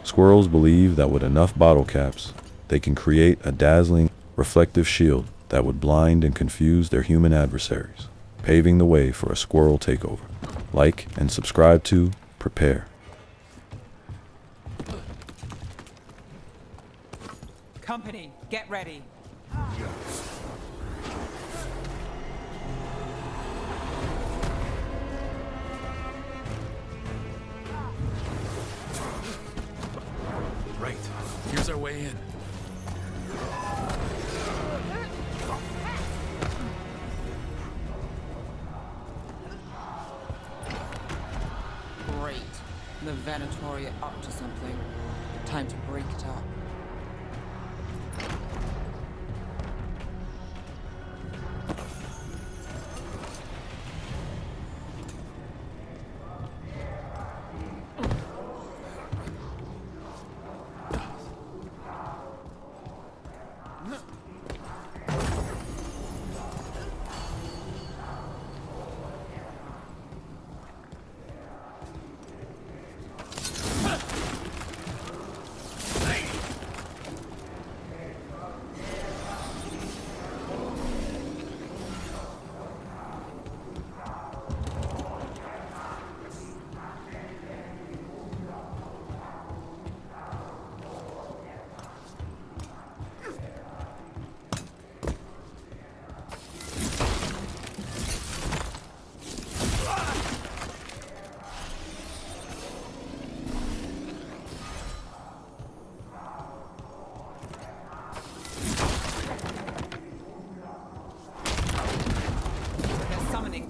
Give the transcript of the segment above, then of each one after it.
Squirrels believe that with enough bottle caps, they can create a dazzling, reflective shield that would blind and confuse their human adversaries, paving the way for a squirrel takeover. Like and subscribe to Prepare. Company, get ready. Right. Here's our way in. Great. The Venatori are up to something. Time to break it up.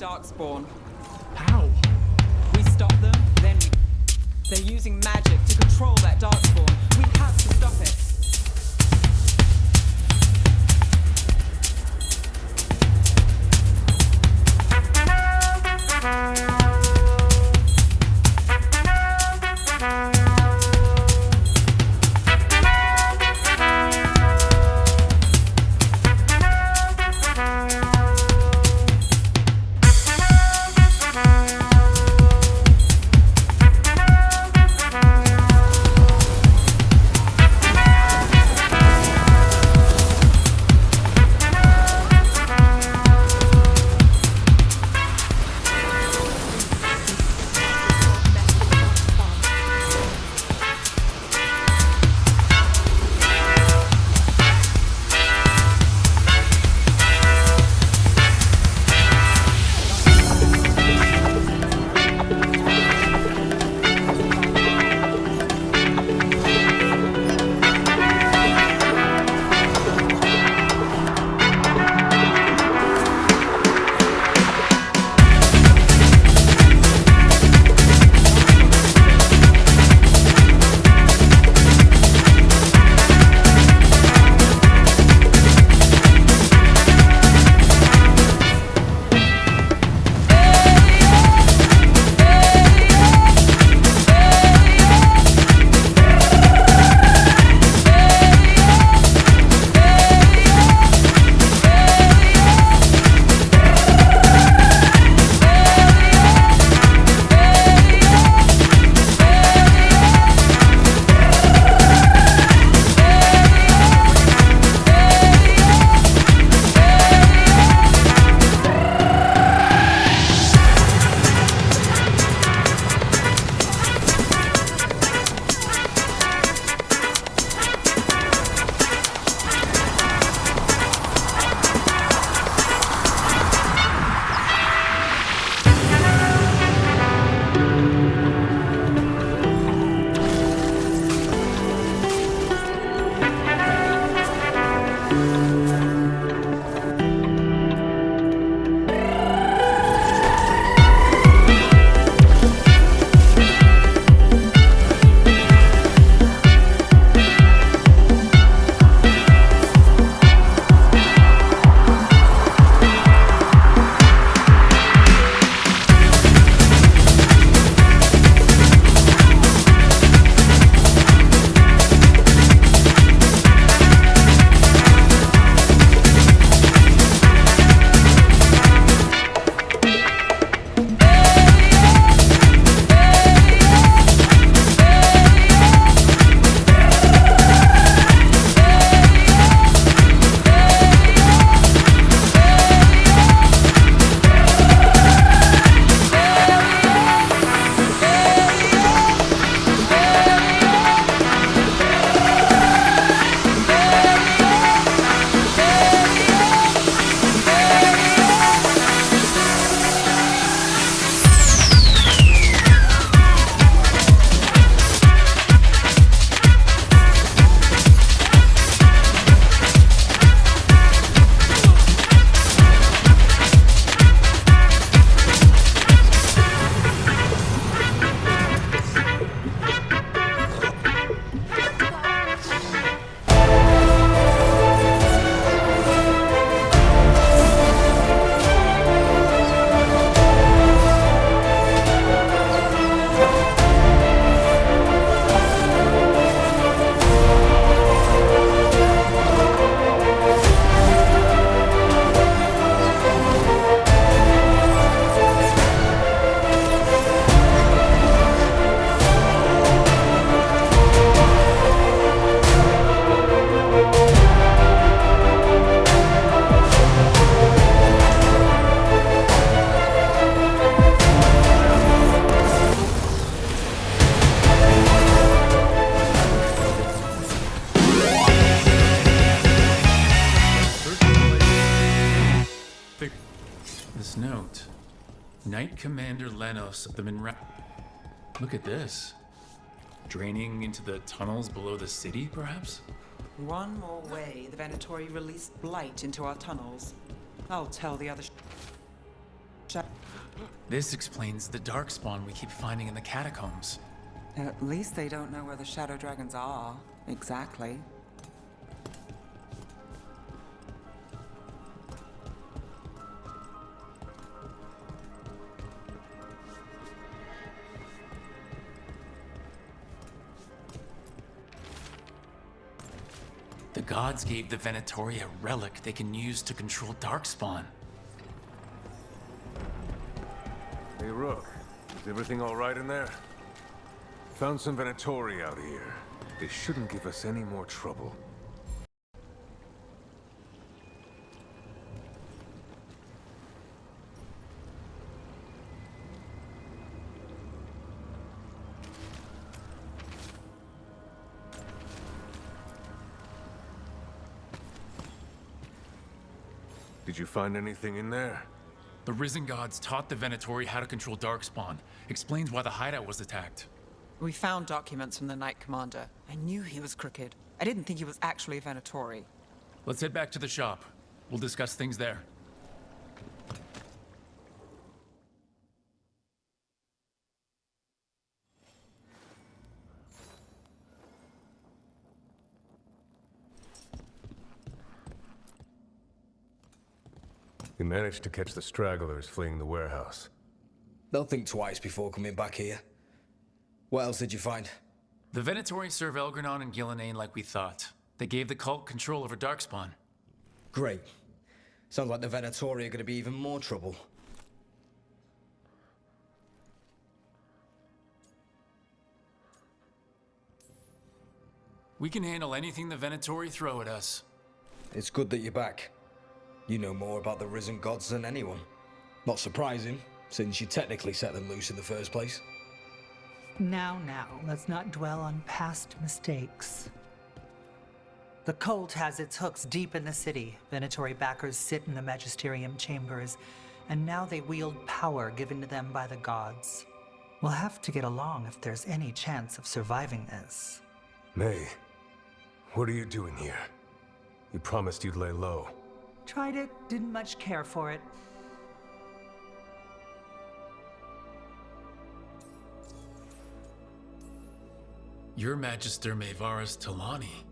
Darkspawn. How? We stop them, then we... They're using magic to control that Darkspawn. We have to stop it. Knight Commander Lenos of the Minra. Look at this. Draining into the tunnels below the city, perhaps? One more way the Venatori released blight into our tunnels. I'll tell the other This explains the darkspawn we keep finding in the catacombs. At least they don't know where the shadow dragons are. Exactly. The gods gave the Venatori a relic they can use to control darkspawn. Hey, Rook. Is everything all right in there? Found some Venatori out here. They shouldn't give us any more trouble. Did you find anything in there? The Risen Gods taught the Venatori how to control darkspawn. Explains why the hideout was attacked. We found documents from the Knight Commander. I knew he was crooked. I didn't think he was actually a Venatori. Let's head back to the shop. We'll discuss things there. We managed to catch the stragglers fleeing the warehouse. They'll think twice before coming back here. What else did you find? The Venatori serve Elgranon and Gillenane like we thought. They gave the cult control over darkspawn. Great. Sounds like the Venatori are going to be even more trouble. We can handle anything the Venatori throw at us. It's good that you're back. You know more about the Risen Gods than anyone. Not surprising, since you technically set them loose in the first place. Now, let's not dwell on past mistakes. The cult has its hooks deep in the city. Venatori backers sit in the magisterium chambers, and now they wield power given to them by the gods. We'll have to get along if there's any chance of surviving this. May, what are you doing here? You promised you'd lay low. Tried it, didn't much care for it. You're Magister Maevaris Talani.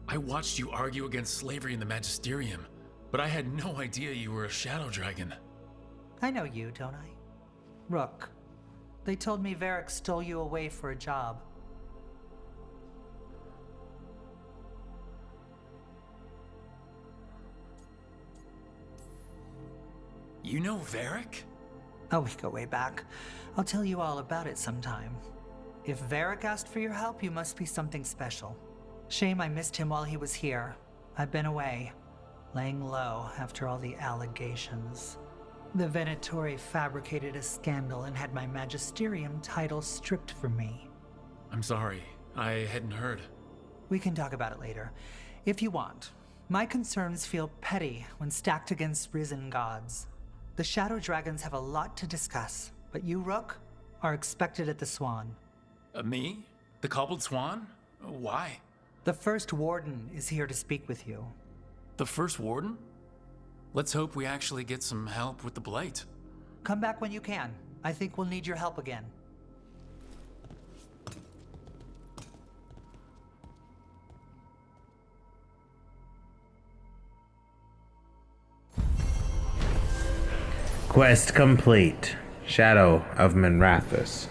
I watched you argue against slavery in the Magisterium, but I had no idea you were a shadow dragon. I know you, don't I? Rook. They told me Varric stole you away for a job. You know Varric? Oh, we go way back. I'll tell you all about it sometime. If Varric asked for your help, you must be something special. Shame I missed him while he was here. I've been away, laying low after all the allegations. The Venatori fabricated a scandal and had my magisterium title stripped from me. I'm sorry, I hadn't heard. We can talk about it later, if you want. My concerns feel petty when stacked against risen gods. The Shadow Dragons have a lot to discuss, but you, Rook, are expected at the Swan. Me? The Cobbled Swan? Why? The first Warden is here to speak with you. The first Warden? Let's hope we actually get some help with the Blight. Come back when you can. I think we'll need your help again. Quest complete. Shadow of Minrathous.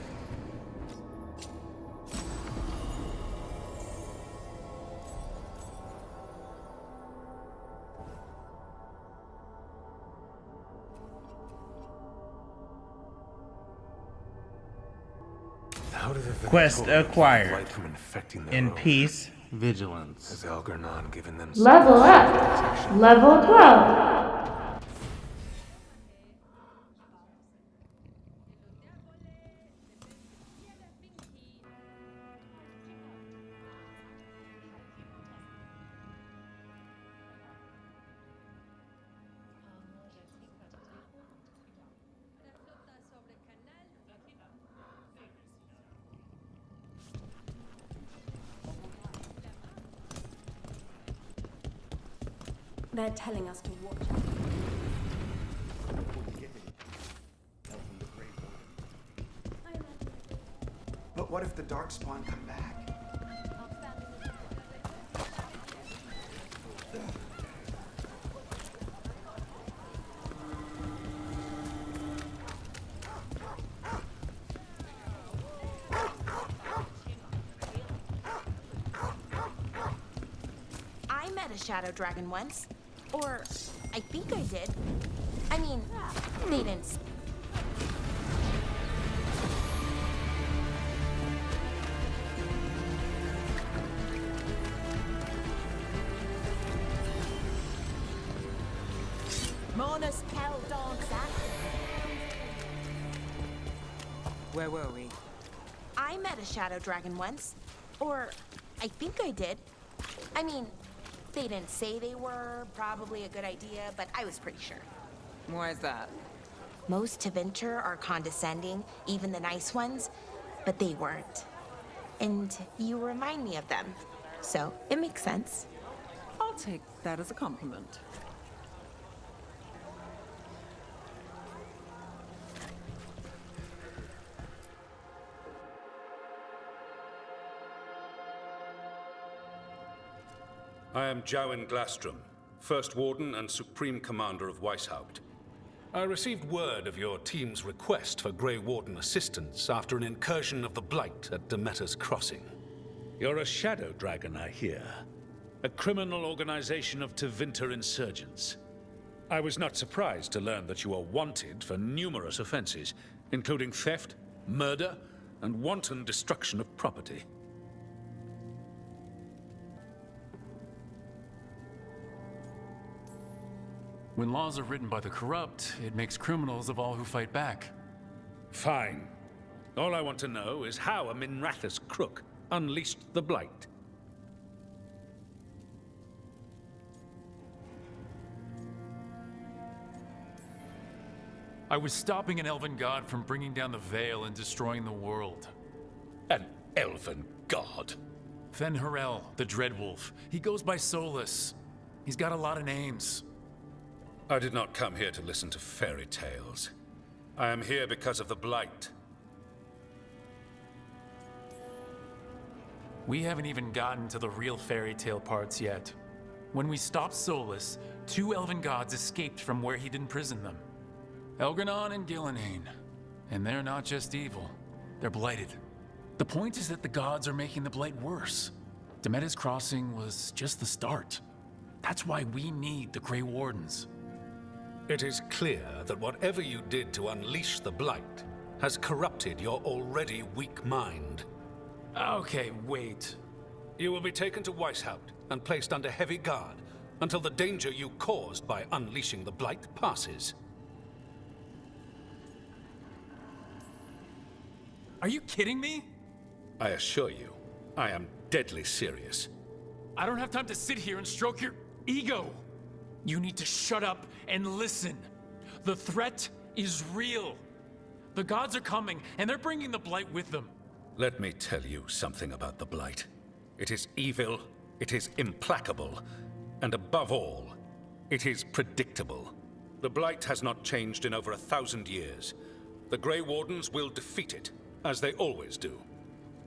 How did the Quest Venatori keep acquired. light from infecting their In road? peace, vigilance. Has Elgranon given them Level up. Level 12. They're telling us to watch. But what if the Darkspawn come back? I met a shadow dragon once. Or, I think I did. I mean, they didn't. Mona's Kel dance Where were we? I met a shadow dragon once. Or, I think I did. I mean, they didn't say they were. Probably a good idea, but I was pretty sure. Why is that? Most Tevinter are condescending, even the nice ones, but they weren't. And you remind me of them. So, it makes sense. I'll take that as a compliment. I am Jowin Glastrom, First Warden and Supreme Commander of Weishaupt. I received word of your team's request for Grey Warden assistance after an incursion of the Blight at Demeter's Crossing. You're a shadow dragon, I hear. A criminal organization of Tevinter insurgents. I was not surprised to learn that you are wanted for numerous offenses, including theft, murder, and wanton destruction of property. When laws are written by the corrupt, it makes criminals of all who fight back. Fine. All I want to know is how a Minrathous crook unleashed the Blight. I was stopping an elven god from bringing down the Veil and destroying the world. An elven god? Fen'Harel, the Dreadwolf. He goes by Solus. He's got a lot of names. I did not come here to listen to fairy tales. I am here because of the Blight. We haven't even gotten to the real fairy tale parts yet. When we stopped Solus, 2 elven gods escaped from where he'd imprisoned them. Elgranon and Gillenhain. And they're not just evil. They're blighted. The point is that the gods are making the Blight worse. Demeter's Crossing was just the start. That's why we need the Grey Wardens. It is clear that whatever you did to unleash the Blight has corrupted your already weak mind. Okay, wait. You will be taken to Weishaupt and placed under heavy guard until the danger you caused by unleashing the Blight passes. Are you kidding me? I assure you, I am deadly serious. I don't have time to sit here and stroke your ego. You need to shut up and listen. The threat is real. The gods are coming, and they're bringing the Blight with them. Let me tell you something about the Blight. It is evil, it is implacable, and above all, it is predictable. The Blight has not changed in over 1,000 years. The Grey Wardens will defeat it, as they always do.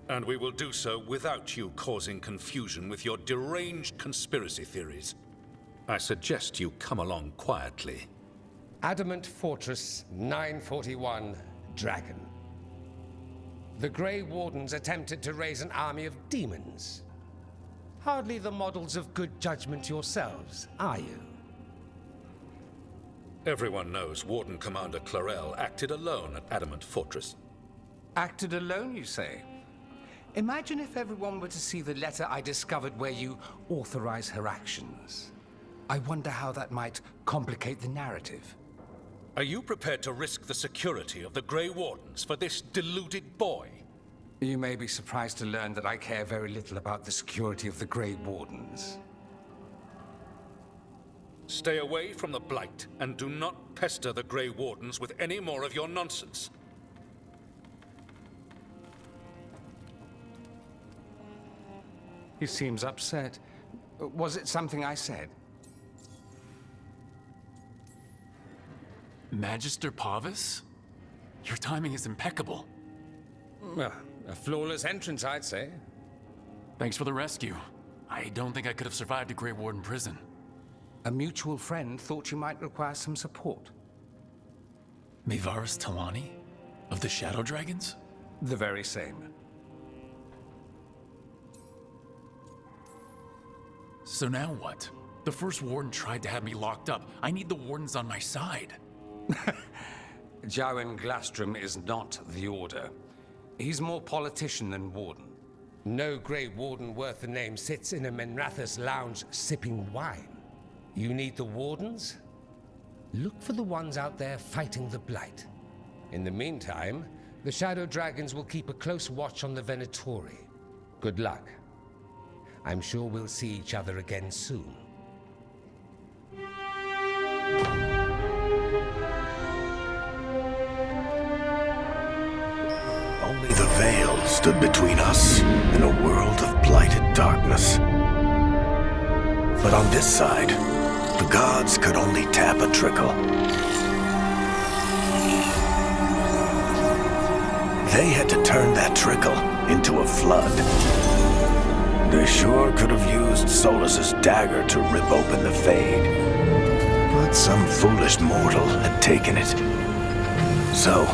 And we will do so without you causing confusion with your deranged conspiracy theories. I suggest you come along quietly. Adamant Fortress 941, Dragon. The Grey Wardens attempted to raise an army of demons. Hardly the models of good judgment yourselves, are you? Everyone knows Warden Commander Clarel acted alone at Adamant Fortress. Acted alone, you say? Imagine if everyone were to see the letter I discovered where you authorize her actions. I wonder how that might complicate the narrative. Are you prepared to risk the security of the Grey Wardens for this deluded boy? You may be surprised to learn that I care very little about the security of the Grey Wardens. Stay away from the Blight, and do not pester the Grey Wardens with any more of your nonsense. He seems upset. Was it something I said? Magister Pavis? Your timing is impeccable. Well, a flawless entrance, I'd say. Thanks for the rescue. I don't think I could have survived a Grey Warden prison. A mutual friend thought you might require some support. Mevaris Talani? Of the Shadow Dragons? The very same. So now what? The first Warden tried to have me locked up. I need the Wardens on my side. Jowen Glastrom is not the Order. He's more politician than Warden. No Grey Warden worth the name sits in a Menrathus lounge sipping wine. You need the Wardens? Look for the ones out there fighting the Blight. In the meantime, the Shadow Dragons will keep a close watch on the Venatori. Good luck. I'm sure we'll see each other again soon. Only the veil stood between us and a world of blighted darkness. But on this side, the gods could only tap a trickle. They had to turn that trickle into a flood. They sure could have used Solus's dagger to rip open the Fade. But some foolish mortal had taken it. So,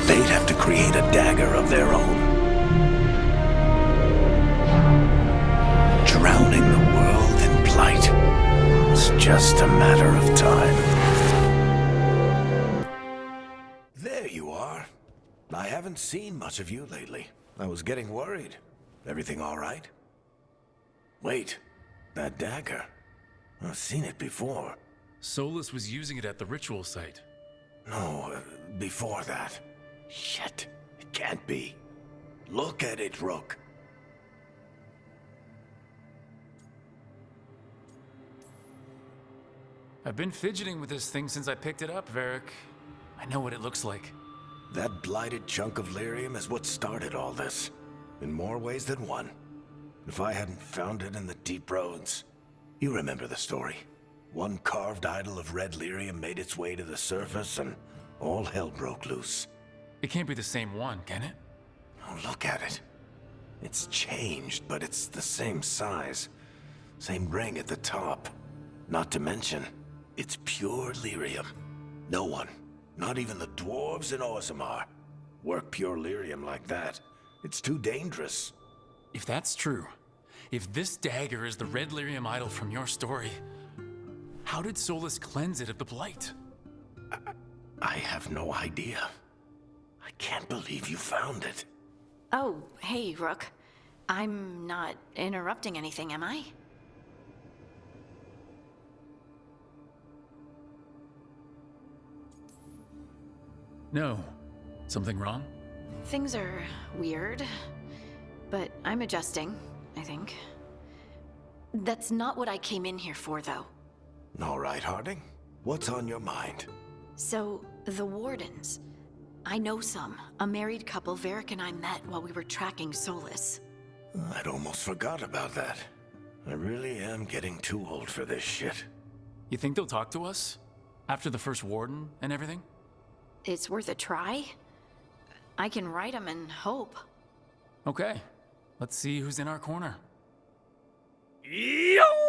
they'd have to create a dagger of their own. Drowning the world in blight was just a matter of time. There you are. I haven't seen much of you lately. I was getting worried. Everything all right? Wait, that dagger. I've seen it before. Solus was using it at the ritual site. No, before that. Shit, it can't be. Look at it, Rook. I've been fidgeting with this thing since I picked it up, Varric. I know what it looks like. That blighted chunk of lyrium is what started all this. In more ways than one. If I hadn't found it in the deep roads. You remember the story. One carved idol of red lyrium made its way to the surface and all hell broke loose. It can't be the same one, can it? Oh, look at it. It's changed, but it's the same size. Same ring at the top. Not to mention, it's pure lyrium. No one, not even the dwarves in Orzammar, work pure lyrium like that. It's too dangerous. If that's true, if this dagger is the red lyrium idol from your story, how did Solus cleanse it of the blight? I have no idea. I can't believe you found it. Oh, hey, Rook. I'm not interrupting anything, am I? No. Something wrong? Things are weird, but I'm adjusting, I think. That's not what I came in here for, though. All right, Harding. What's on your mind? So, the Wardens. I know some. A married couple Varric and I met while we were tracking Solus. I'd almost forgot about that. I really am getting too old for this shit. You think they'll talk to us? After the first Warden and everything? It's worth a try. I can write them and hope. Okay. Let's see who's in our corner. Yo!